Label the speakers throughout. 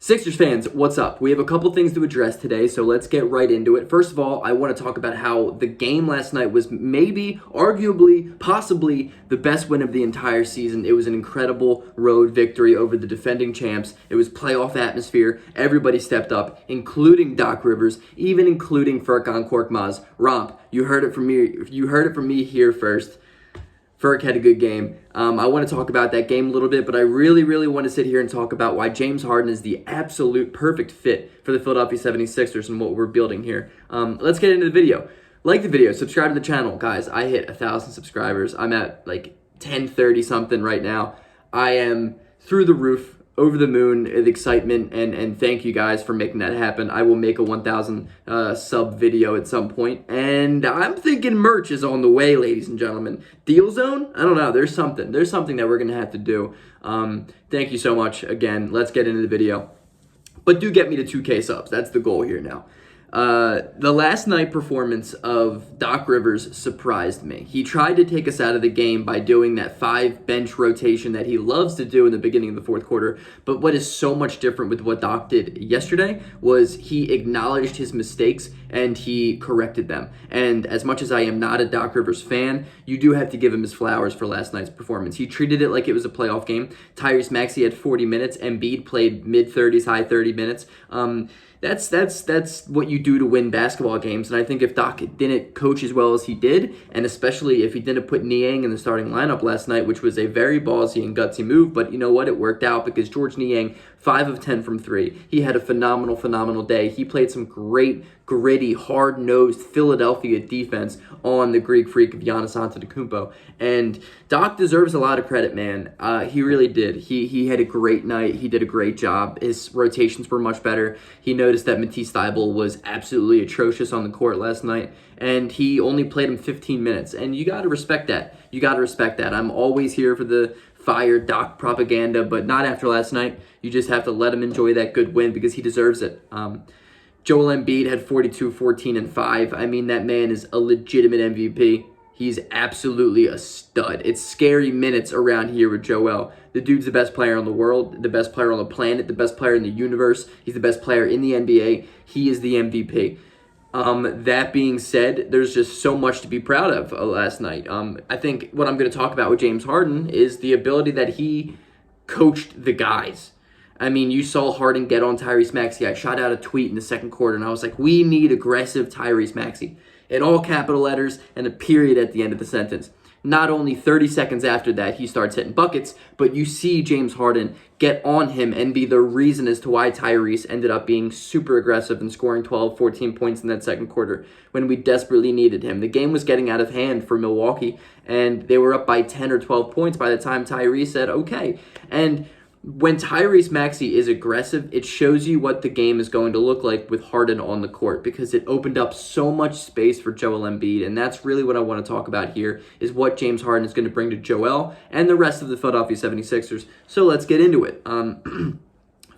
Speaker 1: Sixers fans, what's up? We have a couple things to address today, so let's get right into it. First of all, I want to talk about how the game last night was maybe, arguably, possibly the best win of the entire season. It was an incredible road victory over the defending champs. It was playoff atmosphere. Everybody stepped up, including Doc Rivers, even including Furkan Korkmaz. Romp, you heard it from me. You heard it from me here first. Furk had a good game. I want to talk about that game a little bit, but I really want to sit here and talk about why James Harden is the absolute perfect fit for the Philadelphia 76ers and what we're building here. Let's get into the video. Like the video, subscribe to the channel. Guys, I hit 1,000 subscribers. I'm at like 1030 something right now. I am through the roof, over the moon with excitement, and thank you guys for making that happen. I will make a 1,000 sub video at some point, and I'm thinking merch is on the way, ladies and gentlemen. Deal Zone? I don't know. There's something that we're gonna have to do. Thank you so much again. Let's get into the video, but do get me to 2K subs. That's the goal here now. The last night performance of Doc Rivers surprised me. He tried to take us out of the game by doing that 5 bench rotation that he loves to do in the beginning of the fourth quarter. But what is so much different with what Doc did yesterday was he acknowledged his mistakes and he corrected them. And as much as I am not a Doc Rivers fan, you do have to give him his flowers for last night's performance. He treated it like it was a playoff game. Tyrese Maxey had 40 minutes. Embiid played mid-30s, high 30 minutes. That's what you do to win basketball games. And I think if Doc didn't coach as well as he did, and especially if he didn't put Niang in the starting lineup last night, which was a very ballsy and gutsy move, but you know what? It worked out because George Niang, 5 of 10 from 3. He had a phenomenal day. He played some great, gritty, hard-nosed Philadelphia defense on the Greek freak of Giannis Antetokounmpo. And Doc deserves a lot of credit, man. He really did. He had a great night. He did a great job. His rotations were much better. He noticed that Matisse Thybulle was absolutely atrocious on the court last night, and he only played him 15 minutes. And you got to respect that. You got to respect that. I'm always here for the fire Doc propaganda, but not after last night. You just have to let him enjoy that good win because he deserves it. Joel Embiid had 42, 14, and 5. I mean, that man is a legitimate MVP. He's absolutely a stud. It's scary minutes around here with Joel. The dude's the best player in the world, the best player on the planet, the best player in the universe. He's the best player in the NBA. He is the MVP. That being said, there's just so much to be proud of last night. I think what I'm going to talk about with James Harden is the ability that he coached the guys. I mean, you saw Harden get on Tyrese Maxey. I shot out a tweet in the second quarter, and I was like, we need aggressive Tyrese Maxey. In all capital letters and a period at the end of the sentence. Not only 30 seconds after that, he starts hitting buckets, but you see James Harden get on him and be the reason as to why Tyrese ended up being super aggressive and scoring 12, 14 points in that second quarter when we desperately needed him. The game was getting out of hand for Milwaukee, and they were up by 10 or 12 points by the time Tyrese said, okay. And when Tyrese Maxey is aggressive, it shows you what the game is going to look like with Harden on the court because it opened up so much space for Joel Embiid, and that's really what I want to talk about here is what James Harden is going to bring to Joel and the rest of the Philadelphia 76ers. So let's get into it.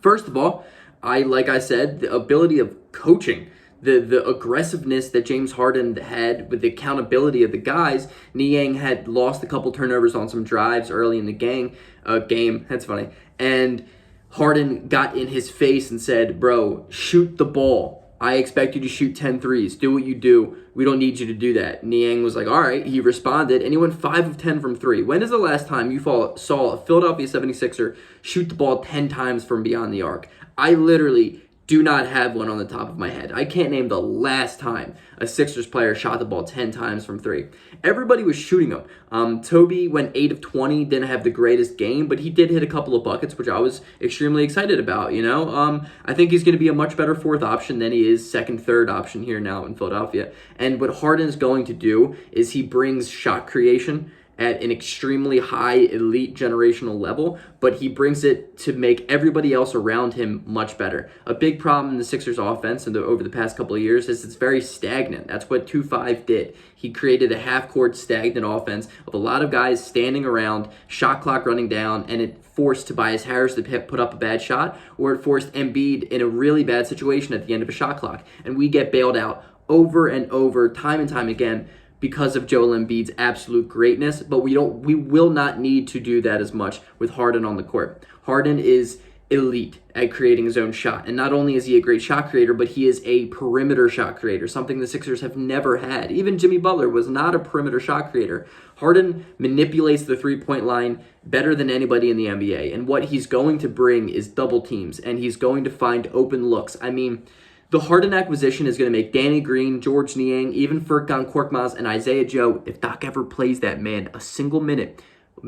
Speaker 1: First of all, like I said, the ability of coaching. The aggressiveness that James Harden had with the accountability of the guys. Niang had lost a couple turnovers on some drives early in the game. That's funny. And Harden got in his face and said, bro, shoot the ball. I expect you to shoot 10 threes. Do what you do. We don't need you to do that. Niang was like, all right. He responded, and he went 5 of 10 from 3. When is the last time you saw a Philadelphia 76er shoot the ball 10 times from beyond the arc? I literally do not have one on the top of my head. I can't name the last time a Sixers player shot the ball 10 times from 3. Everybody was shooting them. Toby went 8 of 20, didn't have the greatest game, but he did hit a couple of buckets, which I was extremely excited about, you know? I think he's going to be a much better fourth option than he is second, third option here now in Philadelphia. And what Harden's going to do is he brings shot creation at an extremely high, elite generational level, but he brings it to make everybody else around him much better. A big problem in the Sixers offense over the past couple of years is it's very stagnant. That's what 2-5 did. He created a half-court stagnant offense of a lot of guys standing around, shot clock running down, and it forced Tobias Harris to put up a bad shot, or it forced Embiid in a really bad situation at the end of a shot clock. And we get bailed out over and over, time and time again, because of Joel Embiid's absolute greatness, but we will not need to do that as much with Harden on the court. Harden is elite at creating his own shot. And not only is he a great shot creator, but he is a perimeter shot creator, something the Sixers have never had. Even Jimmy Butler was not a perimeter shot creator. Harden manipulates the three-point line better than anybody in the NBA. And what he's going to bring is double teams, and he's going to find open looks. I mean, the Harden acquisition is going to make Danny Green, George Niang, even Furkan Korkmaz, and Isaiah Joe, if Doc ever plays that man a single minute,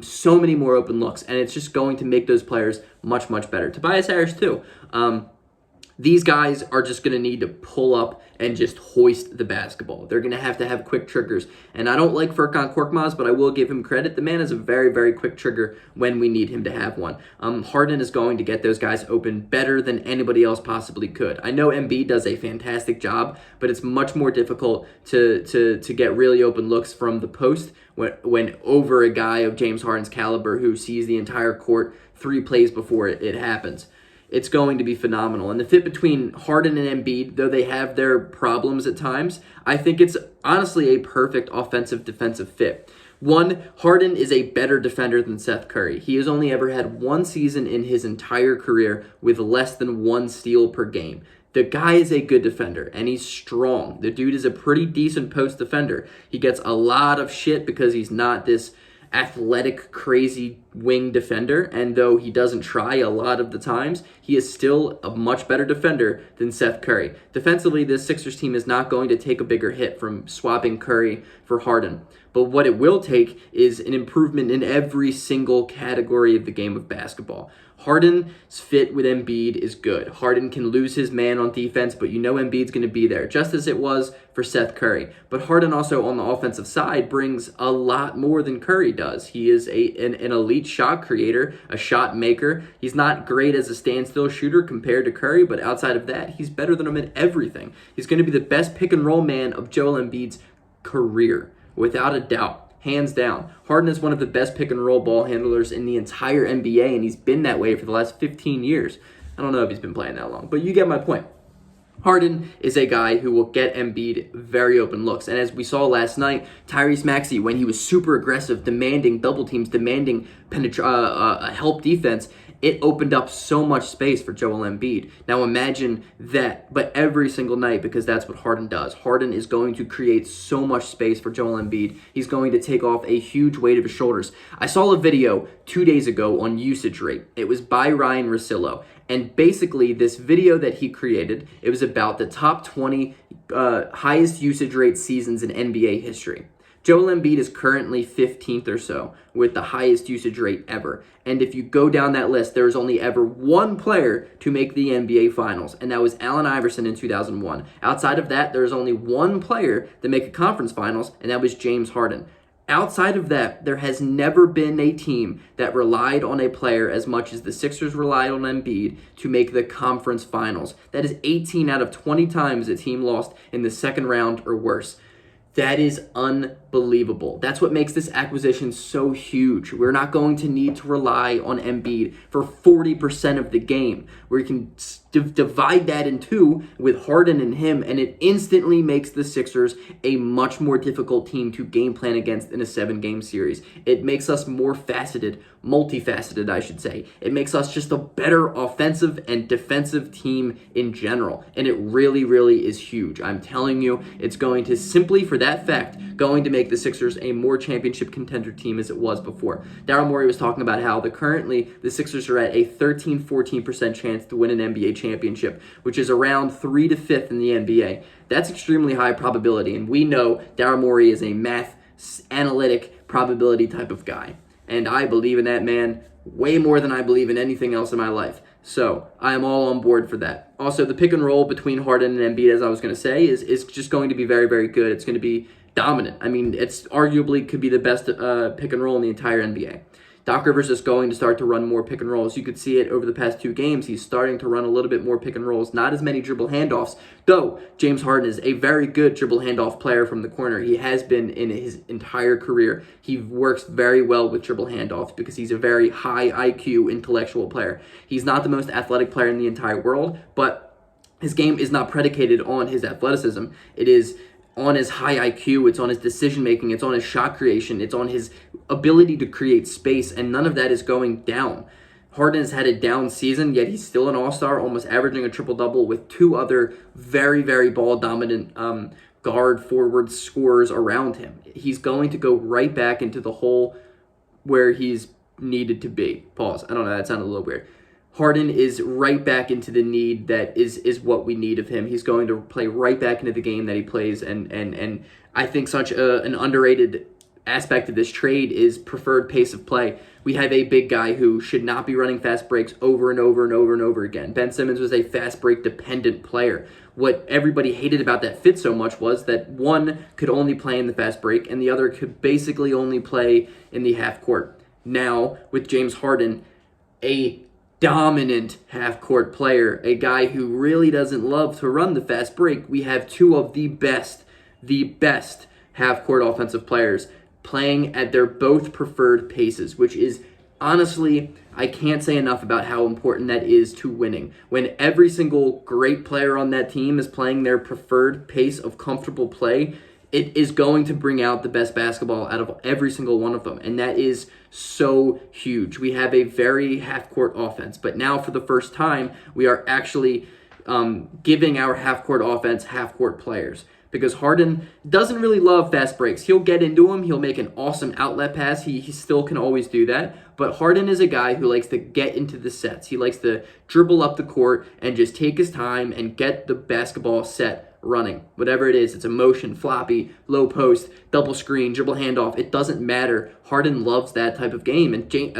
Speaker 1: so many more open looks, and it's just going to make those players much, much better. Tobias Harris, too. These guys are just going to need to pull up and just hoist the basketball. They're going to have quick triggers. And I don't like Furkan Korkmaz, but I will give him credit. The man is a very, very quick trigger when we need him to have one. Harden is going to get those guys open better than anybody else possibly could. I know Embiid does a fantastic job, but it's much more difficult to get really open looks from the post when over a guy of James Harden's caliber who sees the entire court 3 plays before it happens. It's going to be phenomenal. And the fit between Harden and Embiid, though they have their problems at times, I think it's honestly a perfect offensive-defensive fit. One, Harden is a better defender than Seth Curry. He has only ever had one season in his entire career with less than 1 steal per game. The guy is a good defender, and he's strong. The dude is a pretty decent post defender. He gets a lot of shit because he's not this athletic, crazy wing defender, and though he doesn't try a lot of the times, he is still a much better defender than Seth Curry. Defensively, this Sixers team is not going to take a bigger hit from swapping Curry for Harden, but what it will take is an improvement in every single category of the game of basketball. Harden's fit with Embiid is good. Harden can lose his man on defense, but you know Embiid's going to be there, just as it was for Seth Curry. But Harden also on the offensive side brings a lot more than Curry does. He is an elite shot creator, a shot maker. He's not great as a standstill shooter compared to Curry, but outside of that, he's better than him at everything. He's going to be the best pick-and-roll man of Joel Embiid's career, without a doubt. Hands down. Harden is one of the best pick-and-roll ball handlers in the entire NBA, and he's been that way for the last 15 years. I don't know if he's been playing that long, but you get my point. Harden is a guy who will get Embiid very open looks. And as we saw last night, Tyrese Maxey, when he was super aggressive, demanding double teams, demanding help defense, it opened up so much space for Joel Embiid. Now imagine that, but every single night, because that's what Harden does. Harden is going to create so much space for Joel Embiid. He's going to take off a huge weight of his shoulders. I saw a video 2 days ago on usage rate. It was by Ryan Russillo. And basically, this video that he created, it was about the top 20 highest usage rate seasons in NBA history. Joel Embiid is currently 15th or so with the highest usage rate ever. And if you go down that list, there is only ever one player to make the NBA Finals, and that was Allen Iverson in 2001. Outside of that, there is only one player to make a conference finals, and that was James Harden. Outside of that, there has never been a team that relied on a player as much as the Sixers relied on Embiid to make the conference finals. That is 18 out of 20 times a team lost in the second round or worse. That is unbelievable. That's what makes this acquisition so huge. We're not going to need to rely on Embiid for 40% of the game. We can divide that in two with Harden and him, and it instantly makes the Sixers a much more difficult team to game plan against in a 7-game series. It makes us more multifaceted, I should say. It makes us just a better offensive and defensive team in general, and it really, really is huge. I'm telling you, it's going to simply, for that fact, going to make the Sixers a more championship contender team as it was before. Daryl Morey was talking about how currently the Sixers are at a 13-14% chance to win an NBA championship, which is around 3 to 5th in the NBA. That's extremely high probability, and we know Daryl Morey is a math analytic probability type of guy. And I believe in that man way more than I believe in anything else in my life. So I am all on board for that. Also, the pick and roll between Harden and Embiid, as I was going to say, is just going to be very, very good. It's going to be dominant. I mean, it's arguably could be the best pick and roll in the entire NBA. Doc Rivers is going to start to run more pick and rolls. You could see it over the past 2 games. He's starting to run a little bit more pick and rolls, not as many dribble handoffs, though James Harden is a very good dribble handoff player from the corner. He has been in his entire career. He works very well with dribble handoffs because he's a very high IQ intellectual player. He's not the most athletic player in the entire world, but his game is not predicated on his athleticism. It is on his high IQ, it's on his decision-making, it's on his shot creation, it's on his ability to create space, and none of that is going down. Harden has had a down season, yet he's still an all-star, almost averaging a triple-double with two other very, very ball-dominant guard forward scorers around him. He's going to go right back into the hole where he's needed to be. Pause. I don't know, that sounded a little weird. Harden is right back into the need that is what we need of him. He's going to play right back into the game that he plays, and I think such an underrated aspect of this trade is preferred pace of play. We have a big guy who should not be running fast breaks over and over and over and over again. Ben Simmons was a fast break dependent player. What everybody hated about that fit so much was that one could only play in the fast break and the other could basically only play in the half court. Now, with James Harden, a dominant half-court player, a guy who really doesn't love to run the fast break, we have two of the best half-court offensive players playing at their both preferred paces, which is honestly, I can't say enough about how important that is to winning. When every single great player on that team is playing their preferred pace of comfortable play, it is going to bring out the best basketball out of every single one of them. And that is so huge. We have a very half-court offense. But now for the first time, we are actually giving our half-court offense half-court players. Because Harden doesn't really love fast breaks. He'll get into them. He'll make an awesome outlet pass. He still can always do that. But Harden is a guy who likes to get into the sets. He likes to dribble up the court and just take his time and get the basketball set running. Whatever it is, it's a motion, floppy, low post, double screen, dribble handoff. It doesn't matter. Harden loves that type of game, and Joel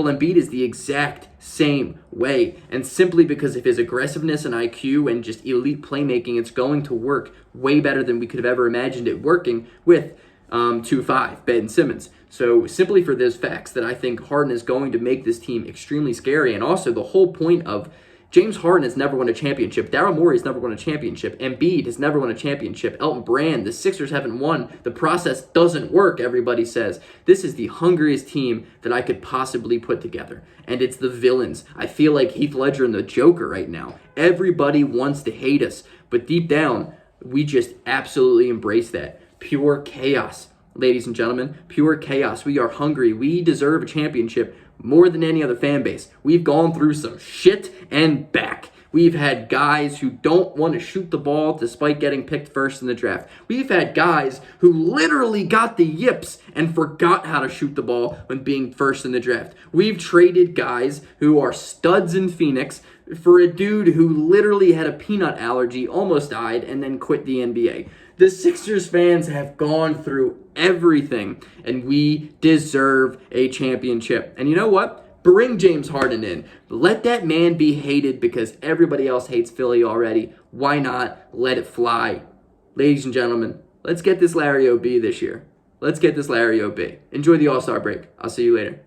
Speaker 1: Embiid is the exact same way. And simply because of his aggressiveness and IQ and just elite playmaking, it's going to work way better than we could have ever imagined it working with 2-5 Ben Simmons. So simply for those facts that I think Harden is going to make this team extremely scary, and also the whole point of James Harden has never won a championship. Daryl Morey has never won a championship. Embiid has never won a championship. Elton Brand, the Sixers haven't won. The process doesn't work, everybody says. This is the hungriest team that I could possibly put together. And it's the villains. I feel like Heath Ledger and the Joker right now. Everybody wants to hate us. But deep down, we just absolutely embrace that. Pure chaos, ladies and gentlemen. Pure chaos. We are hungry. We deserve a championship more than any other fan base. We've gone through some shit and back. We've had guys who don't want to shoot the ball despite getting picked first in the draft. We've had guys who literally got the yips and forgot how to shoot the ball when being first in the draft. We've traded guys who are studs in Phoenix for a dude who literally had a peanut allergy, almost died, and then quit the NBA. The Sixers fans have gone through everything, and we deserve a championship. And you know what? Bring James Harden in. Let that man be hated because everybody else hates Philly already. Why not let it fly? Ladies and gentlemen, let's get this Larry O.B. this year. Let's get this Larry O.B. Enjoy the All-Star break. I'll see you later.